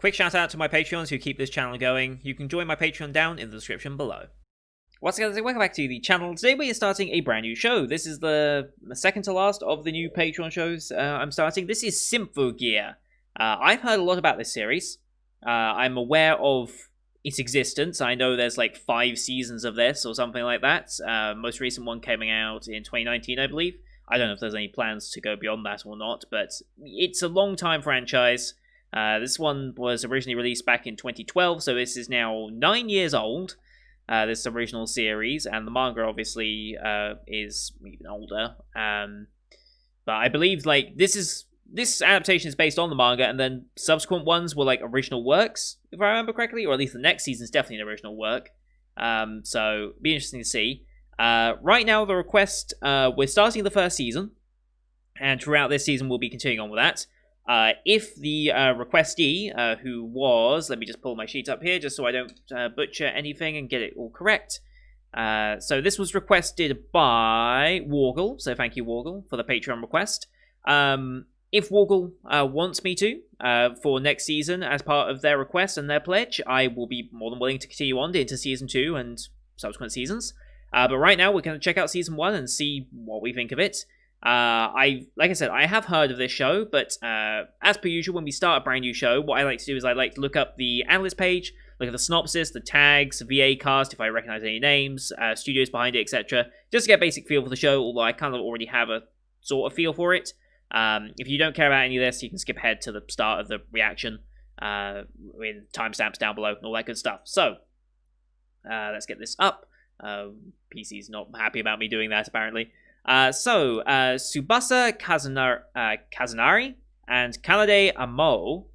Quick shout out to my Patreons who keep this channel going. You can join my Patreon down in the description below. Once again, welcome back to the channel. Today we are starting a brand new show. This is the second to last of the new Patreon shows I'm starting. This is Symphogear. I've heard a lot about this series. I'm aware of its existence. I know there's like 5 seasons of this or something like that. Most recent one coming out in 2019, I believe. I don't know if there's any plans to go beyond that or not, but it's a long time franchise. This one was originally released back in 2012, so this is now 9 years old. This original series, and the manga obviously is even older. But I believe like this adaptation is based on the manga, and then subsequent ones were like original works, if I remember correctly, or at least the next season is definitely an original work. So be interesting to see. Right now, the request we're starting the first season, and throughout this season we'll be continuing on with that. If the requestee, who was, let me just pull my sheet up here just so I don't butcher anything and get it all correct. So this was requested by Wargle, so thank you Wargle for the Patreon request. If Wargle wants me to, for next season as part of their request and their pledge, I will be more than willing to continue on into Season 2 and subsequent seasons. But right now we're going to check out Season 1 and see what we think of it. Like I said, I have heard of this show, but as per usual, when we start a brand new show, what I like to do is I like to look up the analyst page, look at the synopsis, the tags, VA cast, if I recognize any names, studios behind it, etc., just to get a basic feel for the show, although I kind of already have a sort of feel for it. If you don't care about any of this, you can skip ahead to the start of the reaction, with timestamps down below and all that good stuff. So, let's get this up. PC's not happy about me doing that, apparently. Tsubasa Kazunari and Kanade Amuo?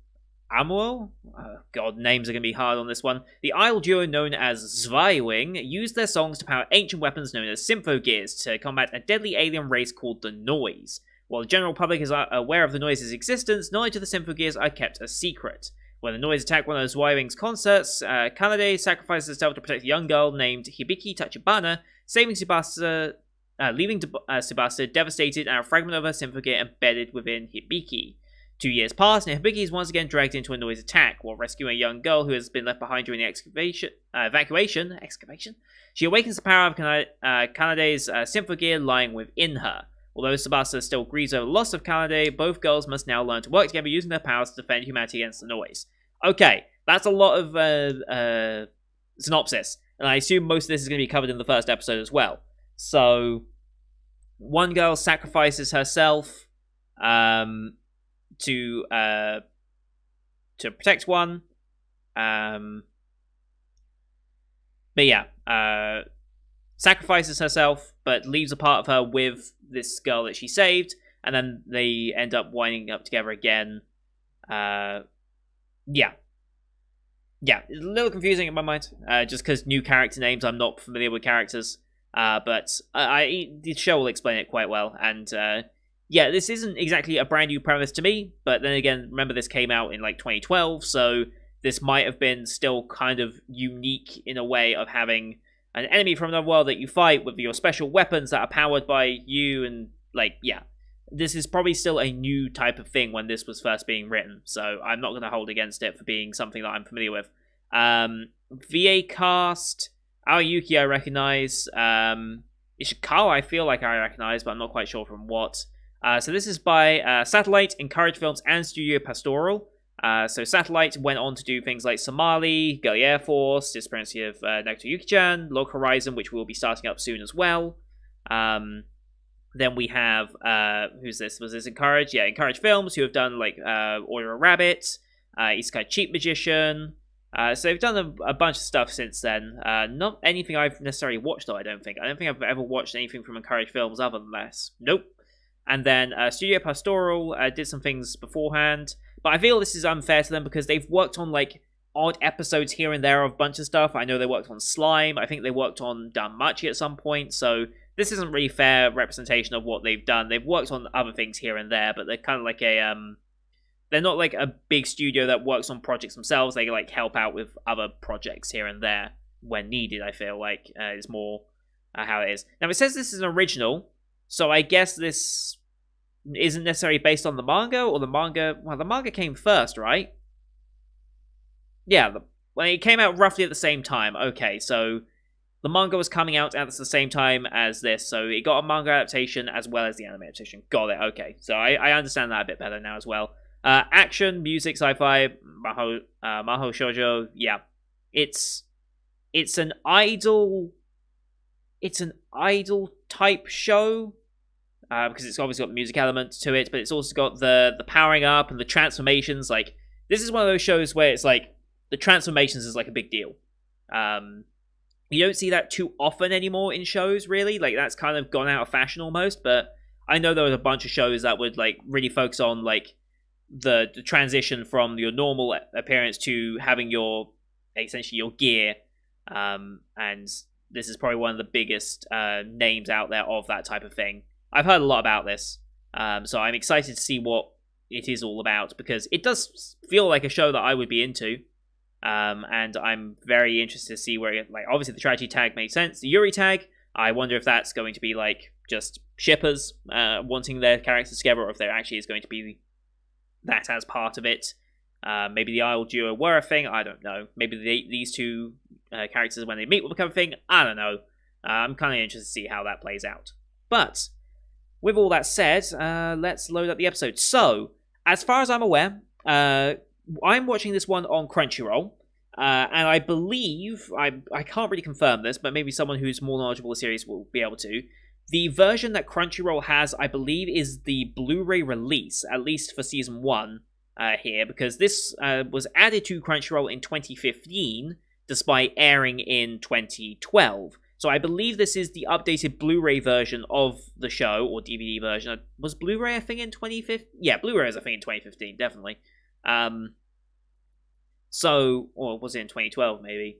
God, names are going to be hard on this one. The idol duo known as Zweiwing used their songs to power ancient weapons known as Symphogears to combat a deadly alien race called the Noise. While the general public is aware of the Noise's existence, knowledge of the Symphogears are kept a secret. When the Noise attack one of Zweiwing's concerts, Kanade sacrifices herself to protect a young girl named Hibiki Tachibana, saving Tsubasa, leaving Tsubasa devastated and a fragment of her Symphogear embedded within Hibiki. 2 years pass, and Hibiki is once again dragged into a Noise attack while rescuing a young girl who has been left behind during the evacuation. She awakens the power of Kanade's Symphogear lying within her. Although Tsubasa still grieves over the loss of Kanade, both girls must now learn to work together using their powers to defend humanity against the Noise. Okay, that's a lot of synopsis, and I assume most of this is going to be covered in the first episode as well. So, one girl sacrifices herself to protect one. But yeah, sacrifices herself, but leaves a part of her with this girl that she saved, and then they end up winding up together again. Yeah, a little confusing in my mind, just because new character names, I'm not familiar with characters. But the show will explain it quite well, and yeah, this isn't exactly a brand new premise to me, but then again, remember this came out in like 2012, so this might have been still kind of unique in a way of having an enemy from another world that you fight with your special weapons that are powered by you, and like, yeah, this is probably still a new type of thing when this was first being written, so I'm not going to hold against it for being something that I'm familiar with. VA cast, Aoyuki I recognize, Ishikawa I feel like I recognize, but I'm not quite sure from what. So this is by Satellite, Encourage Films, and Studio Pastoral. So Satellite went on to do things like Somali, Girly Air Force, Disappearance of Naruto Yuki-chan, Log Horizon, which we'll be starting up soon as well. Then we have, who's this? Was this Encourage? Yeah, Encourage Films, who have done like Order a Rabbit, Isekai Cheat Magician. So they've done a bunch of stuff since then. Not anything I've necessarily watched, though, I don't think. I don't think I've ever watched anything from Encourage Films other than this. Nope. And then Studio Pastoral did some things beforehand. But I feel this is unfair to them because they've worked on, like, odd episodes here and there of a bunch of stuff. I know they worked on Slime. I think they worked on Danmachi at some point. So this isn't really fair representation of what they've done. They've worked on other things here and there, but they're kind of like a... They're not like a big studio that works on projects themselves. They like help out with other projects here and there when needed, I feel like, is more how it is. Now, it says this is an original, so I guess this isn't necessarily based on the manga, or the manga... Well, the manga came first, right? yeah, when it came out roughly at the same time. Okay, so the manga was coming out at the same time as this, so it got a manga adaptation as well as the anime adaptation. Got it. Okay, so I understand that a bit better now as well. Action, music, sci-fi, maho shoujo. Yeah, it's it's an idol. It's an idol type show because it's obviously got the music element to it, but it's also got the powering up and the transformations. Like this is one of those shows where it's like the transformations is like a big deal. You don't see that too often anymore in shows, really. Like that's kind of gone out of fashion almost. But I know there was a bunch of shows that would like really focus on like the transition from your normal appearance to having your essentially your gear. And this is probably one of the biggest names out there of that type of thing. I've heard a lot about this, so I'm excited to see what it is all about because it does feel like a show that I would be into. And I'm very interested to see where, like, obviously the tragedy tag makes sense. The Yuri tag, I wonder if that's going to be like just shippers wanting their characters together, or if there actually is going to be that as part of it. Maybe the idol duo were a thing. I don't know. Maybe these two characters when they meet will become a thing. I don't know. I'm kind of interested to see how that plays out. But with all that said, let's load up the episode. So, as far as I'm aware, I'm watching this one on Crunchyroll, and I believe, I can't really confirm this, but maybe someone who's more knowledgeable of the series will be able to. The version that Crunchyroll has, I believe, is the Blu-ray release, at least for Season 1 here, because this was added to Crunchyroll in 2015, despite airing in 2012. So I believe this is the updated Blu-ray version of the show, or DVD version. Was Blu-ray a thing in 2015? Yeah, Blu-ray was a thing in 2015, definitely. Or was it in 2012, maybe?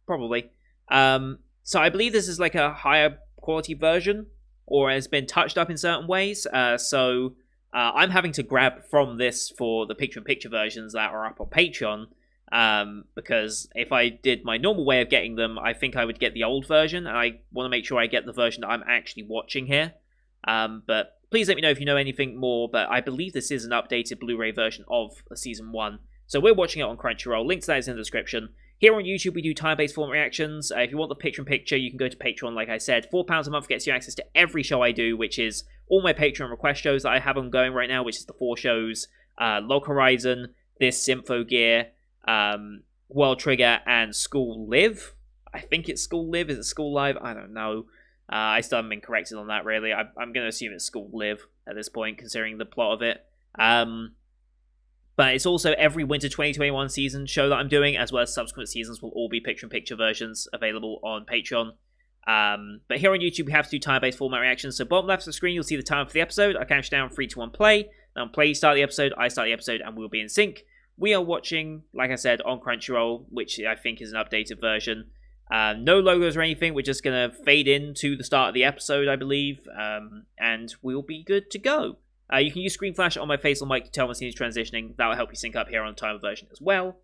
Probably. So I believe this is like a higher quality version, or has been touched up in certain ways. So I'm having to grab from this for the picture-in-picture versions that are up on Patreon, because if I did my normal way of getting them, I think I would get the old version, and I want to make sure I get the version that I'm actually watching here. But please let me know if you know anything more, but I believe this is an updated Blu-ray version of Season 1. So we're watching it on Crunchyroll. Link to that is in the description. Here on YouTube, we do time-based format reactions. If you want the picture-in-picture, you can go to Patreon, like I said. £4 a month gets you access to every show I do, which is all my Patreon request shows that I have ongoing right now, which is the 4 shows, Log Horizon, this Symphogear, World Trigger, and School Live. I think it's School Live. Is it School Live? I don't know. I still haven't been corrected on that, really. I'm going to assume it's School Live at this point, considering the plot of it. But it's also every Winter 2021 season show that I'm doing, as well as subsequent seasons will all be picture-in-picture versions available on Patreon. But here on YouTube, we have to do time-based format reactions. So bottom left of the screen, you'll see the time for the episode. I count down 3, 2, 1, play. Then play, start the episode, I start the episode, and we'll be in sync. We are watching, like I said, on Crunchyroll, which I think is an updated version. No logos or anything. We're just going to fade into the start of the episode, I believe, and we'll be good to go. You can use screen flash on my face or mic to tell when the scene is transitioning. That will help you sync up here on the timer version as well.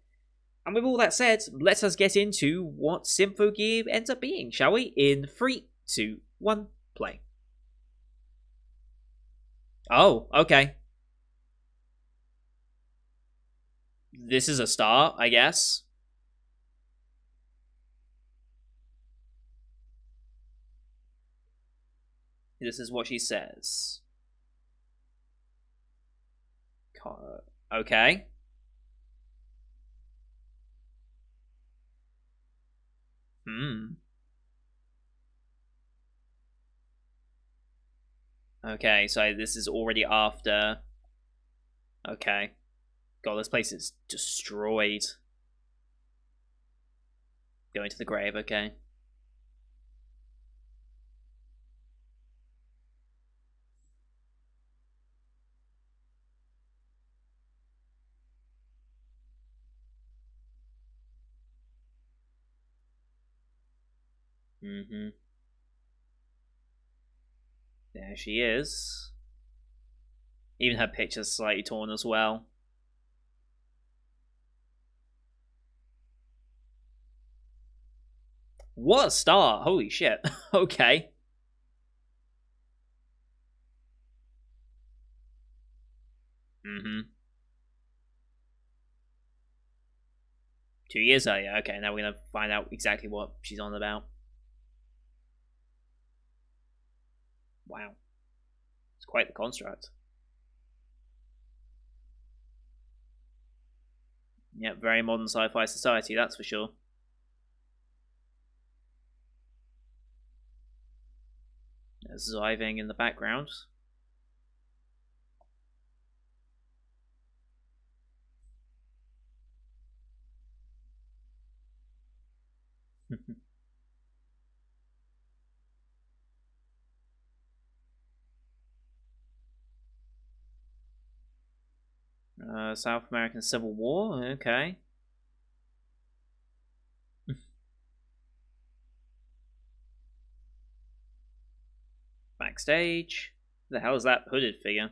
And with all that said, let us get into what Symphogear ends up being, shall we? In 3, 2, 1, play. Oh, okay. This is a start, I guess. This is what she says. Okay. Okay, so this is already after. Okay. God, this place is destroyed. Going to the grave, okay. There she is. Even her picture's slightly torn as well. What a start! Holy shit. Okay. 2 years earlier. Okay, now we're gonna find out exactly what she's on about. Wow. It's quite the construct. Yeah, very modern sci-fi society, that's for sure. There's Ziving in the background. South American Civil War, okay. Backstage. The hell is that hooded figure?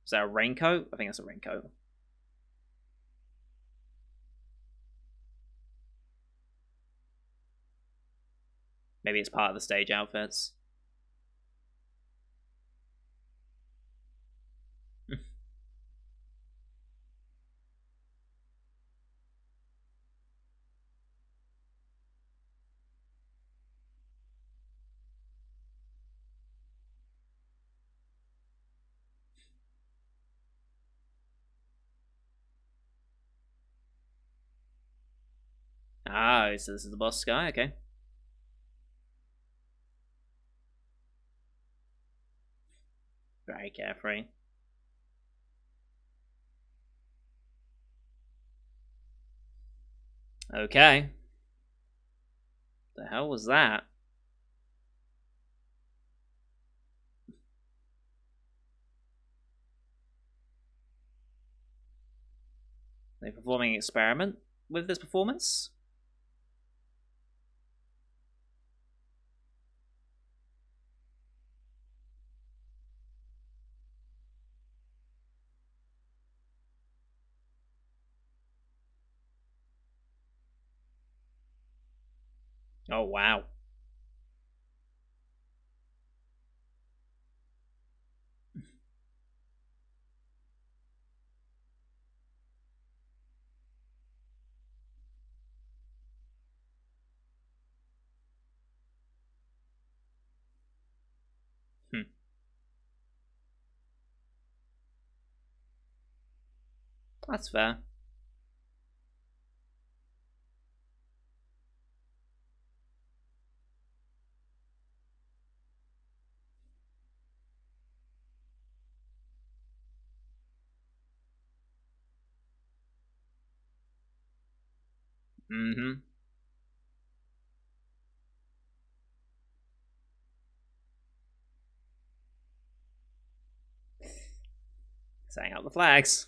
Is that a raincoat? I think that's a raincoat. Maybe it's part of the stage outfits. Ah, so this is the boss guy, okay. Very carefree. Okay. The hell was that? Are they performing an experiment with this performance? Oh, wow. Hmm. That's fair. Mm-hmm. Setting out the flags.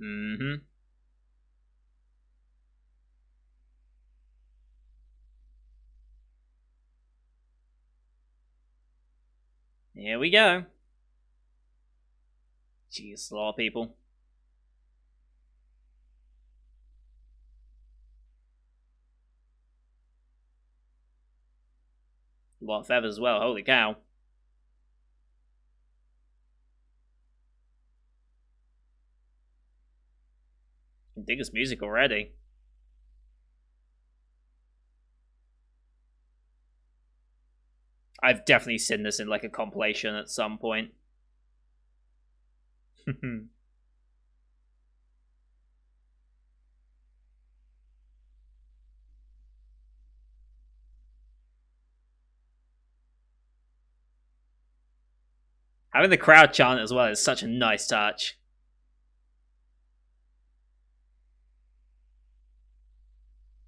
Mm-hmm. Here we go. Jeez, a lot of people. A lot of feathers as well, holy cow. I can dig this music already. I've definitely seen this in like a compilation at some point. Having the crowd chant as well is such a nice touch.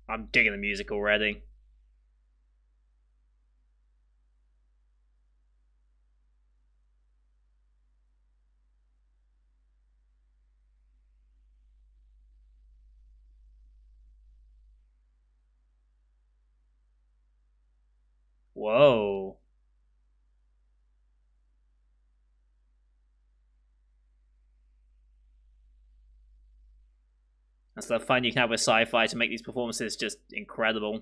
I'm digging the music already. Whoa. That's the fun you can have with sci-fi to make these performances just incredible.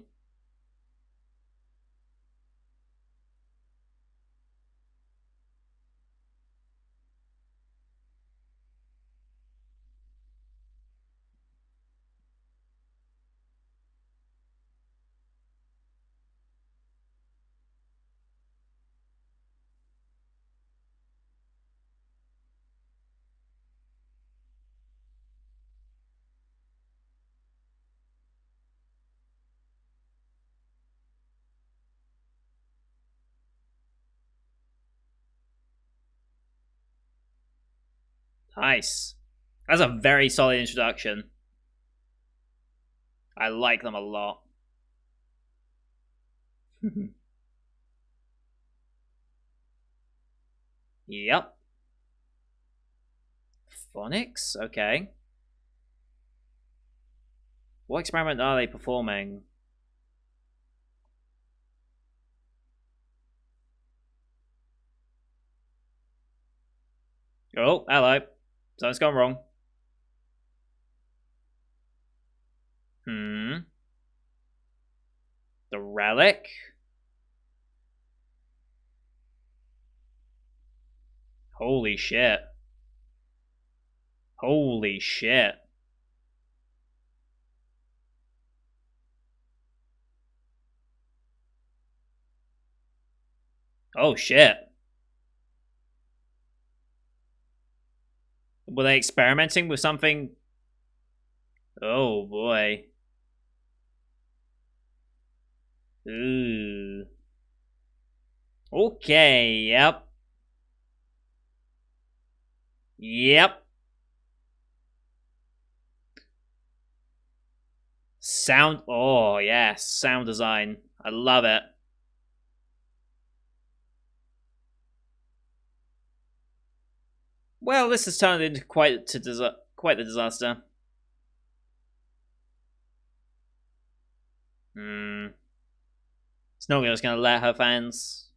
Nice. That's a very solid introduction. I like them a lot. Yep. Phonics? Okay. What experiment are they performing? Oh, hello. Something's gone wrong. Hmm. The relic? Holy shit. Holy shit. Oh shit. Were they experimenting with something? Oh boy. Ooh. Okay, yep. Yep. Sound. Oh, yes. Sound design. I love it. Well, this has turned into quite the disaster. Hmm. It's not just going to let her fans.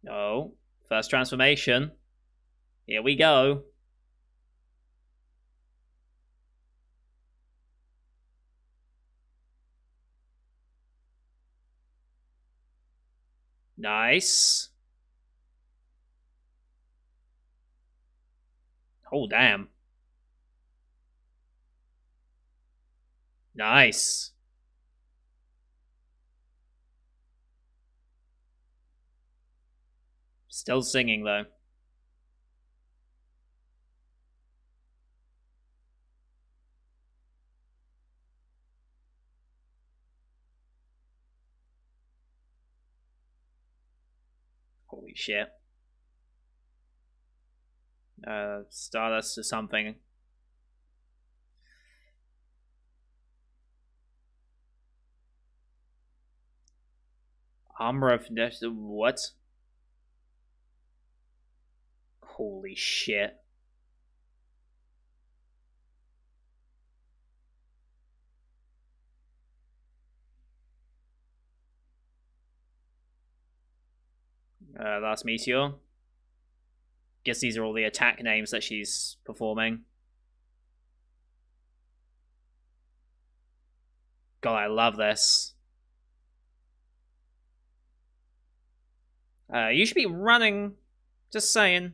No. First transformation. Here we go. Nice. Oh, damn. Nice. Still singing, though. Holy shit. Stardust or something. Armor of what? Holy shit. Last Meteor. Guess these are all the attack names that she's performing. God, I love this. You should be running. Just saying.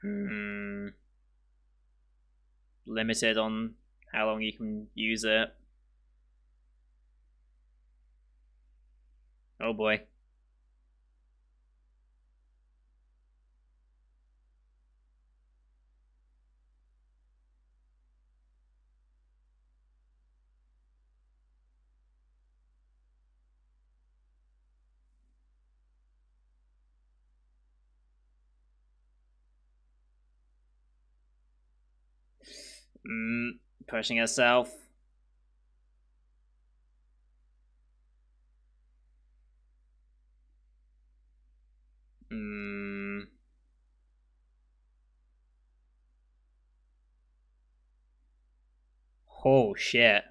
Hmm. Limited on how long you can use it. Oh boy. Pushing herself. Oh shit.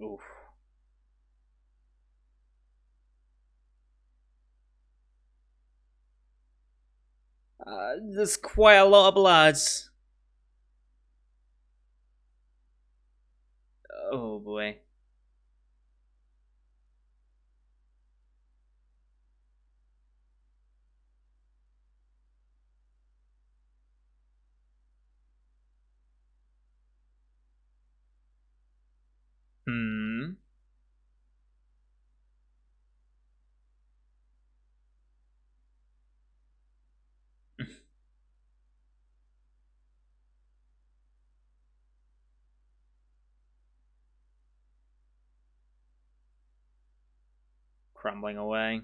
Oof. There's quite a lot of blood. Oh boy. Hmm. Crumbling away.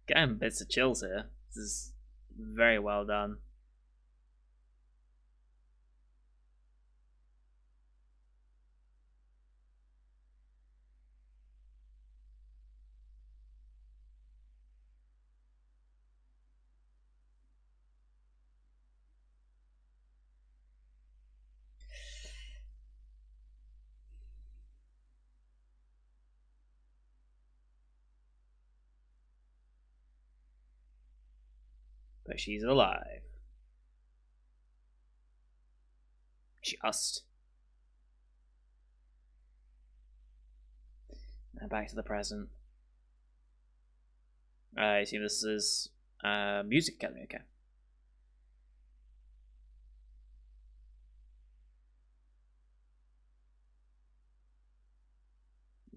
Getting bits of chills here. This is very well done. But she's alive. Just. Now back to the present. I see this is Music Academy, okay.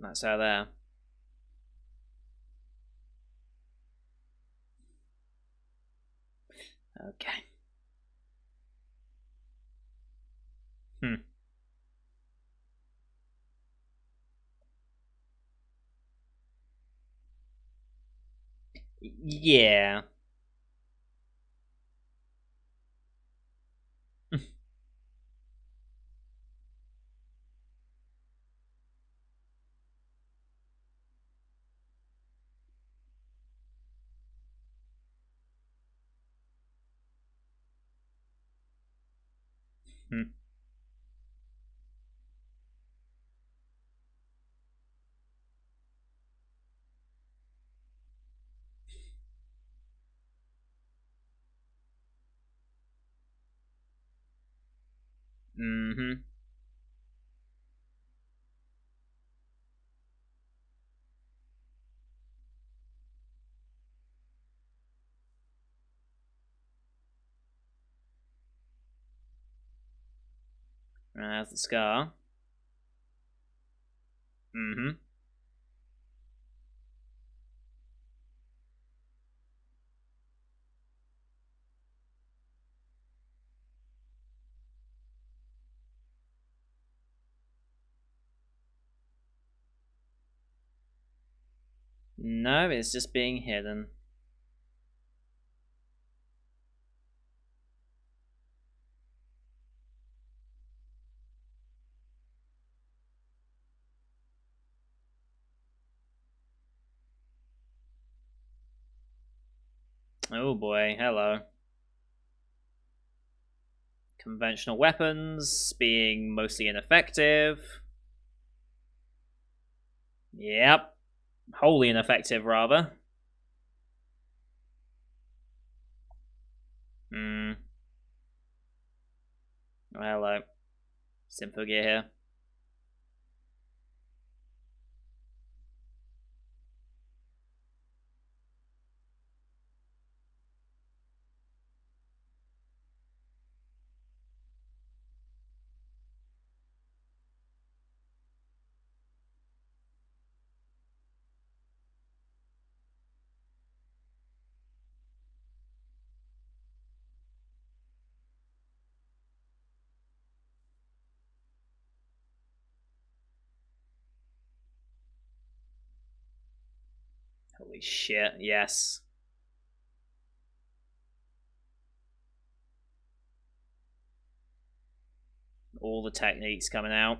That's how there. Okay. Hmm. Yeah. Hmm. Mm-hmm. There's the scar. Mm-hmm. No, it's just being hidden. Oh boy, hello. Conventional weapons being mostly ineffective. Yep. Wholly ineffective, rather. Hmm. Oh, hello. Symphogear here. Holy shit, yes. All the techniques coming out.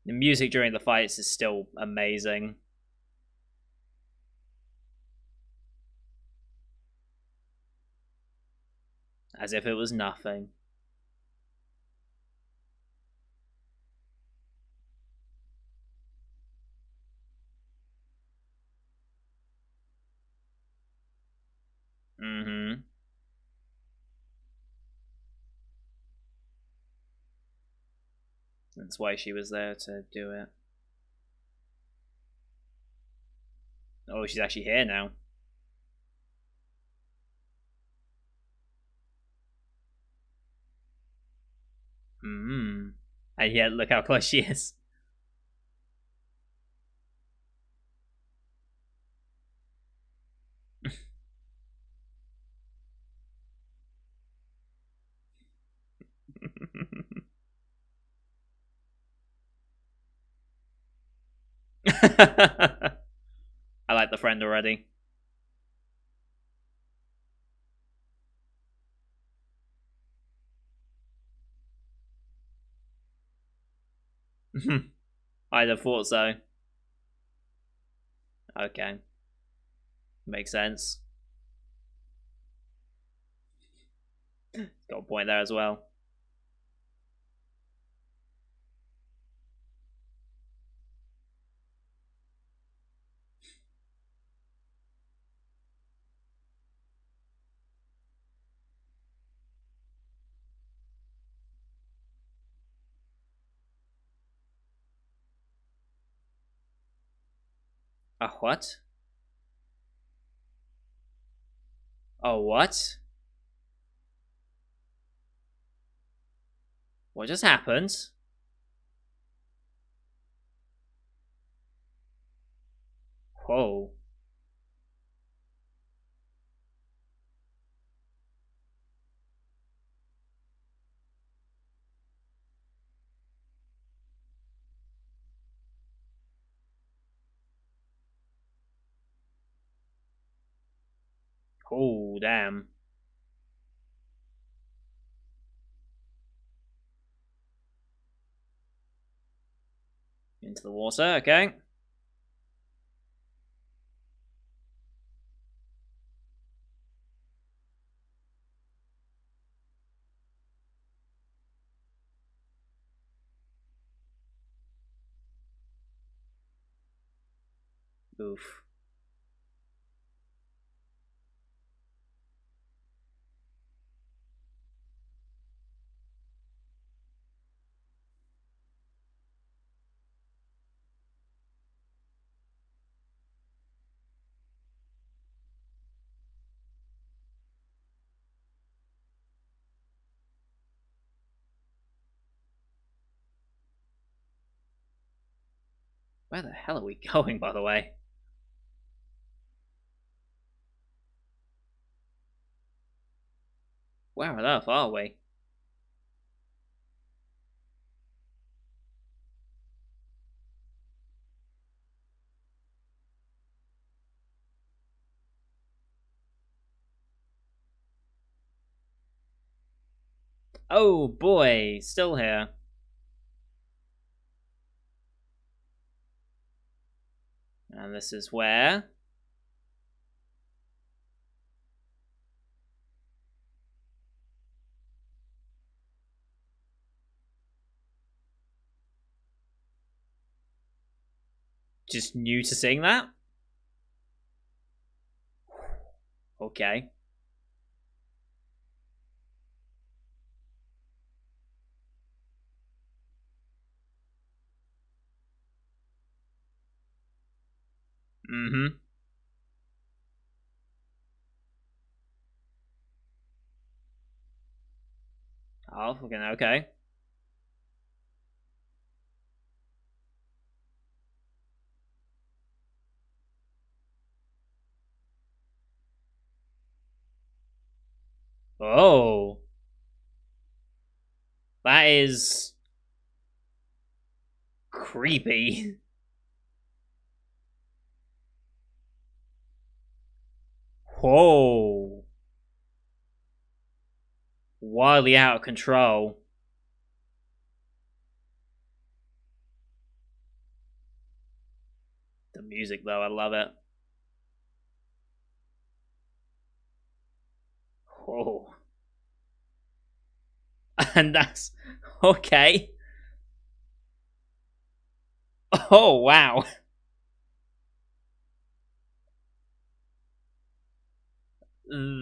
The music during the fights is still amazing. As if it was nothing. Mm-hmm. That's why she was there to do it. Oh, she's actually here now. Hmm. And yet, look how close she is. I like the friend already. I'd have thought so. Okay. Makes sense. Got a point there as well. What? Oh, what? What just happened? Whoa. Oh, damn. Into the water, okay. Oof. Where the hell are we going, by the way? Where on earth are we? Oh boy, still here. And this is where? Just new to seeing that? Okay. Mm-hmm. Oh, fucking okay. Oh. That is creepy. Whoa. Wildly out of control. The music, though, I love it. Whoa. And that's... Okay. Oh, wow.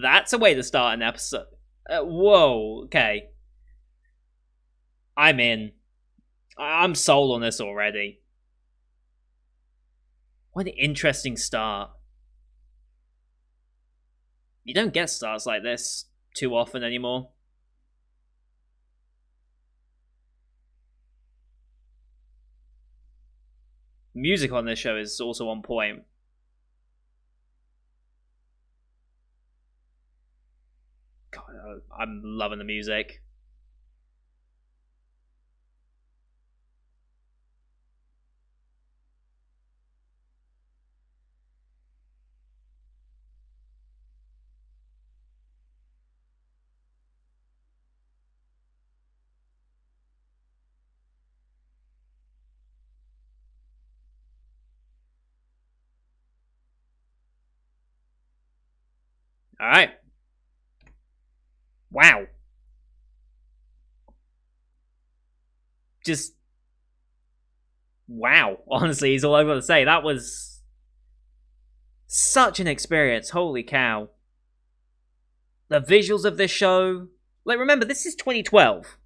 That's a way to start an episode. Whoa, okay. I'm in. I'm sold on this already. What an interesting start. You don't get starts like this too often anymore. Music on this show is also on point. God, I'm loving the music. Alright. Wow. Just... Wow. Honestly, is all I've got to say. That was... such an experience. Holy cow. The visuals of this show... Like, remember, this is 2012.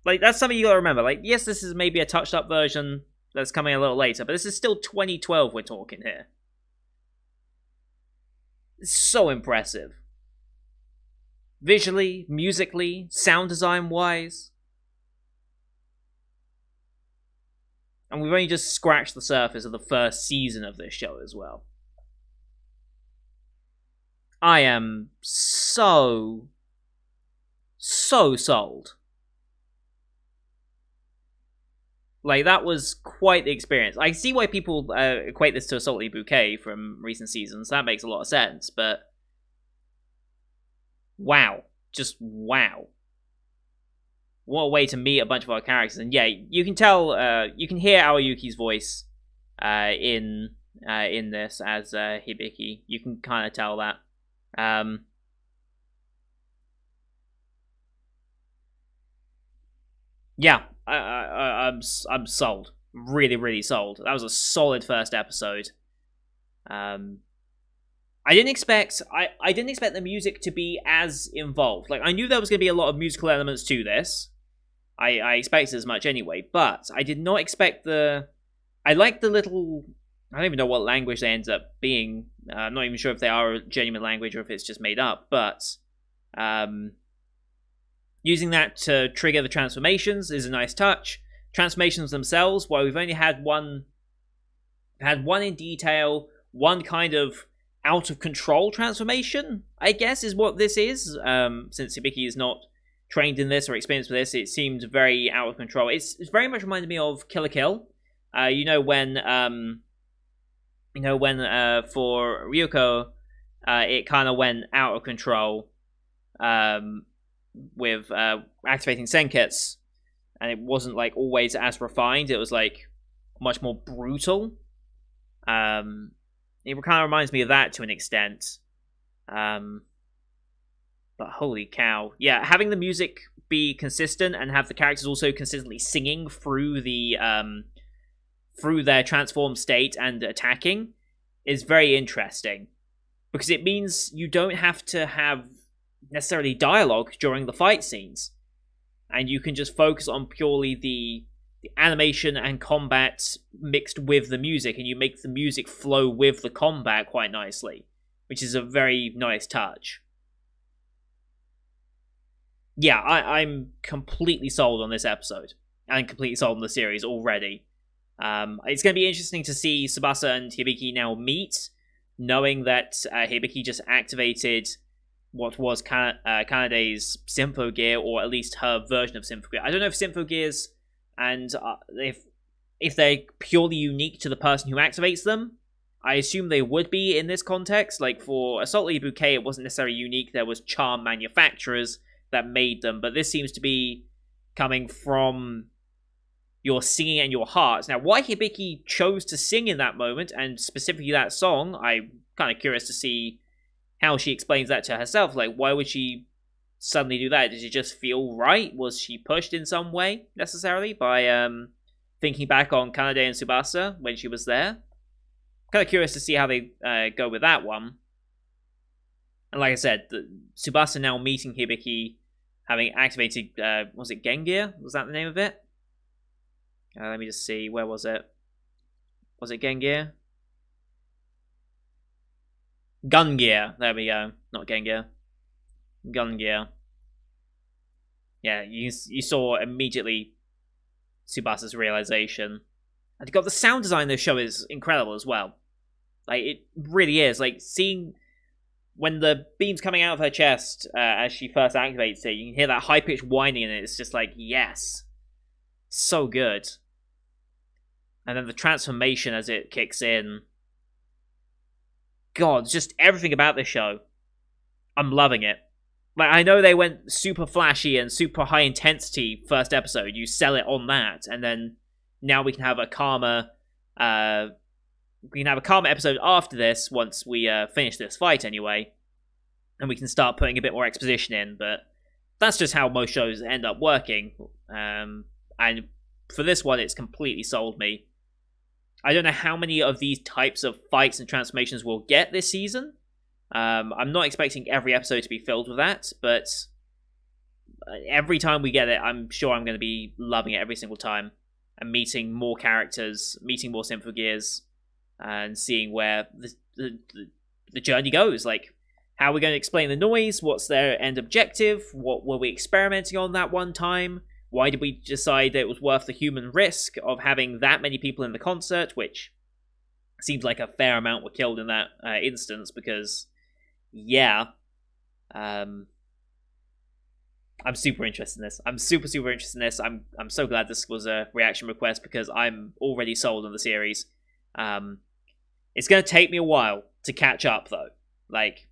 Like, that's something you gotta remember. Like, yes, this is maybe a touched-up version that's coming a little later, but this is still 2012 we're talking here. It's so impressive. Visually, musically, sound design-wise. And we've only just scratched the surface of the first season of this show as well. I am so sold. Like, that was quite the experience. I see why people equate this to a Salty Bouquet from recent seasons. That makes a lot of sense, but... Wow. Just wow. What a way to meet a bunch of our characters. And yeah, you can tell, you can hear Aoyuki's voice in this as Hibiki. You can kind of tell that. Yeah, I'm sold. Really sold. That was a solid first episode. I didn't expect the music to be as involved. Like, I knew there was going to be a lot of musical elements to this. I expected as much anyway, but I did not expect the... I like the little... I don't even know what language they end up being. I'm not even sure if they are a genuine language or if it's just made up, but... using that to trigger the transformations is a nice touch. Transformations themselves, while we've only had one in detail, one kind of out of control transformation, I guess, is what this is. Since Hibiki is not trained in this or experienced with this, it seemed very out of control. It's very much reminded me of Kill la Kill. When for Ryuko, it kind of went out of control. With activating Senkets, and it wasn't like always as refined. It was like much more brutal. It kind of reminds me of that to an extent. But holy cow, yeah, having the music be consistent and have the characters also consistently singing through their transformed state and attacking is very interesting, because it means you don't have to have necessarily dialogue during the fight scenes, and you can just focus on purely the animation and combat mixed with the music, and you make the music flow with the combat quite nicely, which is a very nice touch. Yeah, I'm completely sold on this episode, and completely sold on the series already. It's going to be interesting to see Tsubasa and Hibiki now meet, knowing that Hibiki just activated what was Kanade's Symphogear, or at least her version of Symphogear. I don't know if Symphogears and if if they're purely unique to the person who activates them. I assume they would be in this context. Like for Assault Lady Bouquet, it wasn't necessarily unique. There was charm manufacturers that made them, but this seems to be coming from your singing and your heart. Now, why Hibiki chose to sing in that moment, and specifically that song, I'm kind of curious to see how she explains that to herself. Like, why would she suddenly do that? Did she just feel right? Was she pushed in some way, necessarily, by thinking back on Kanade and Tsubasa when she was there? Kind of curious to see how they go with that one. And like I said, Tsubasa now meeting Hibiki, having activated, was it Gengear? Was that the name of it? Let me just see, where was it? Was it Gengear? Gungear, there we go. Not Gengear. Gungear. Yeah, you saw immediately Tsubasa's realization. And God, the sound design of this show is incredible as well. Like, it really is. Like, seeing when the beam's coming out of her chest as she first activates it, you can hear that high-pitched whining in it. It's just like, yes. So good. And then the transformation as it kicks in. God, just everything about this show. I'm loving it. Like, I know they went super flashy and super high intensity first episode. You sell it on that, and then now we can have a calmer episode after this once we finish this fight anyway, and we can start putting a bit more exposition in. But that's just how most shows end up working. And for this one, it's completely sold me. I don't know how many of these types of fights and transformations we'll get this season. I'm not expecting every episode to be filled with that, but every time we get it, I'm sure I'm going to be loving it every single time. And meeting more characters, meeting more Symphogears, and seeing where the journey goes. Like, how are we going to explain the noise? What's their end objective? What were we experimenting on that one time? Why did we decide that it was worth the human risk of having that many people in the concert? Which seems like a fair amount were killed in that instance, because, yeah, I'm super interested in this. I'm super interested in this. I'm so glad this was a reaction request, because I'm already sold on the series. It's going to take me a while to catch up, though. Like,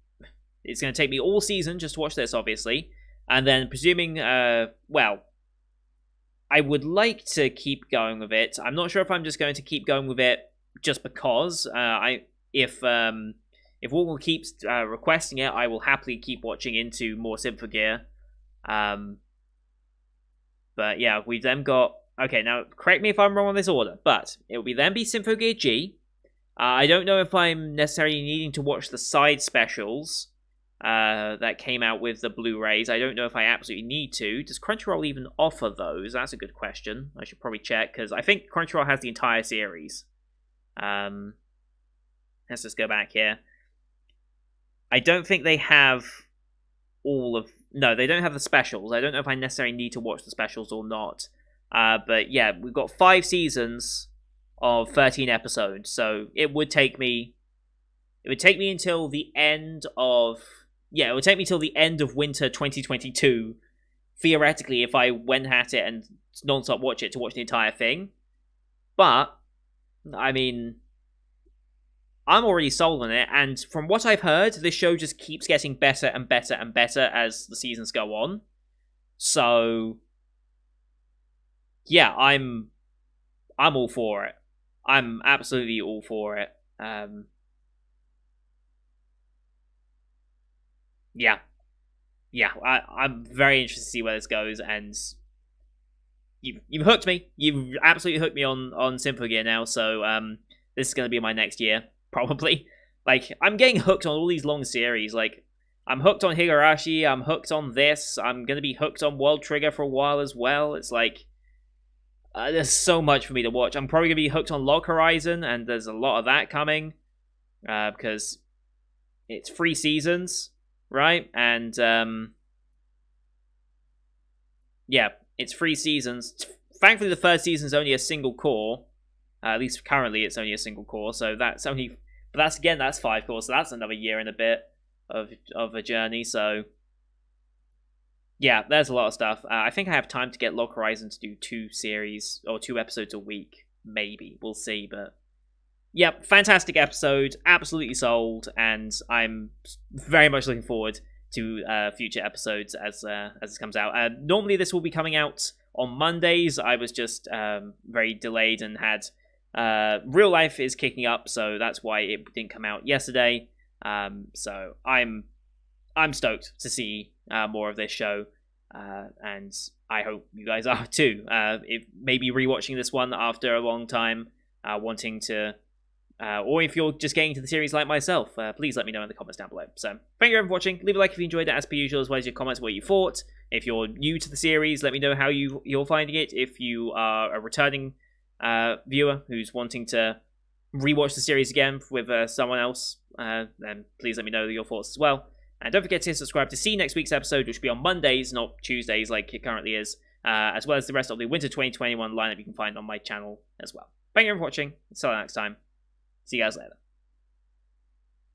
it's going to take me all season just to watch this, obviously. And then, presuming, I would like to keep going with it. I'm not sure if I'm just going to keep going with it just because. If Wall keeps requesting it, I will happily keep watching into more Symphogear. But yeah, we've then got... Okay, now, correct me if I'm wrong on this order, but it will then be Symphogear G. I don't know if I'm necessarily needing to watch the side specials that came out with the Blu-rays. I don't know if I absolutely need to. Does Crunchyroll even offer those? That's a good question. I should probably check, because I think Crunchyroll has the entire series. Let's just go back here. I don't think they have all of... No, they don't have the specials. I don't know if I necessarily need to watch the specials or not. But yeah, we've got 5 seasons of 13 episodes, so it would take me... It would take me until the end of... Yeah, it would take me till the end of winter 2022, theoretically, if I went at it and non-stop watch it to watch the entire thing. But, I mean, I'm already sold on it, and from what I've heard, this show just keeps getting better and better and better as the seasons go on. So, yeah, I'm all for it. I'm absolutely all for it. Yeah, I'm very interested to see where this goes, and you've hooked me. You've absolutely hooked me on Symphogear now. So this is going to be my next year probably. Like, I'm getting hooked on all these long series. Like, I'm hooked on Higurashi. I'm hooked on this. I'm going to be hooked on World Trigger for a while as well. It's like there's so much for me to watch. I'm probably going to be hooked on Log Horizon, and there's a lot of that coming because it's 3 seasons. Right? And, yeah, it's 3 seasons. Thankfully, the first season is only a single core. At least currently, it's only a single core. So that's only... But that's 5 cores. So that's another year and a bit of a journey. So, yeah, there's a lot of stuff. I think I have time to get Log Horizon to do 2 series, or 2 episodes a week. maybe. We'll see, but yep, fantastic episode, absolutely sold, and I'm very much looking forward to future episodes as this comes out. Normally this will be coming out on Mondays. I was just very delayed and had real life is kicking up, so that's why it didn't come out yesterday. So I'm stoked to see more of this show, and I hope you guys are too. If maybe rewatching this one after a long time, wanting to, or if you're just getting to the series like myself, please let me know in the comments down below. So thank you everyone for watching. Leave a like if you enjoyed it as per usual, as well as your comments what you thought. If you're new to the series, let me know how you're finding it. If you are a returning viewer who's wanting to rewatch the series again with someone else, then please let me know your thoughts as well. And don't forget to subscribe to see next week's episode, which will be on Mondays, not Tuesdays like it currently is, as well as the rest of the Winter 2021 lineup you can find on my channel as well. Thank you for watching. Until next time, see you guys later.